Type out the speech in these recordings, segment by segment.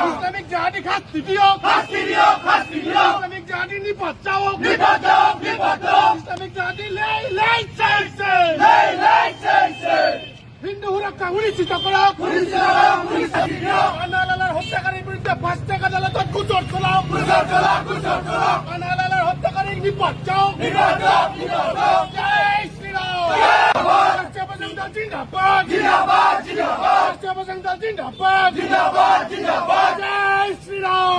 Islamic জাহাদি শাস্তি দিয়ক, Islamic জাহাদি নিপাত ইসলামিক জাহাদি হিন্দু সুরক্ষা সুনিশ্চিত কৰক, কানালালাৰ হত্যাকাৰীৰ বিৰুদ্ধে ফাষ্ট ট্ৰেক আদালতত গোচৰ চলাওক, কানালালাৰ হত্যাকাৰীক নিপাত যাওক। জয় শ্ৰীৰাম। ৰাষ্ট্ৰীয় বজৰং দল জিন্দাবাদ, ৰাষ্ট্ৰীয় বজৰং দল জিন্দাবাদ। জয় শ্ৰীৰাম।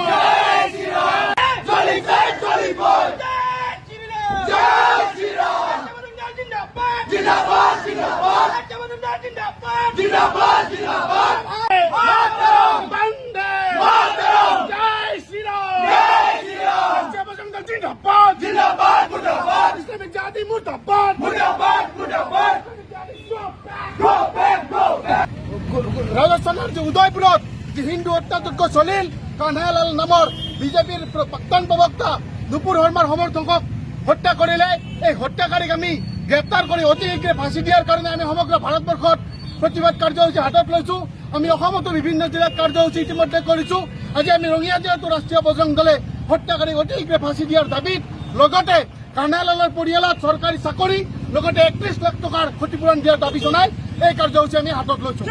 ইসলামিক জাতি মুর্দাবাদ। রাজস্থানের যে উদয়পুরত যে হিন্দু হত্যাযজ্ঞ চলিল, কানহালাল নামৰ বিজেপিৰ প্ৰাক্তন প্ৰবক্তা নুপুৰ শৰ্মাৰ সমৰ্থকক হত্যা কৰিলে। এই হত্যাকাৰীক আমি গ্ৰেপ্তাৰ কৰি অতি শীঘ্ৰে ফাঁচি দিয়াৰ কাৰণে আমি সমগ্ৰ ভাৰতবৰ্ষত প্ৰতিবাদ কাৰ্যসূচী হাতত লৈছো। আমি অসমতো বিভিন্ন জিলাত কাৰ্যসূচী ইতিমধ্যে কৰিছো। আজি আমি ৰঙিয়া জিলাতো ৰাষ্ট্ৰীয় বজৰং দলে হত্যাকাৰীক অতি শীঘ্ৰে ফাঁচি দিয়াৰ দাবীত লগতে কানহালালৰ পৰিয়ালত চৰকাৰী চাকৰি লগতে 31 লাখ টকাৰ ক্ষতিপূৰণ দিয়াৰ দাবী জনাই এই কাৰ্যসূচী আমি হাতত লৈছো।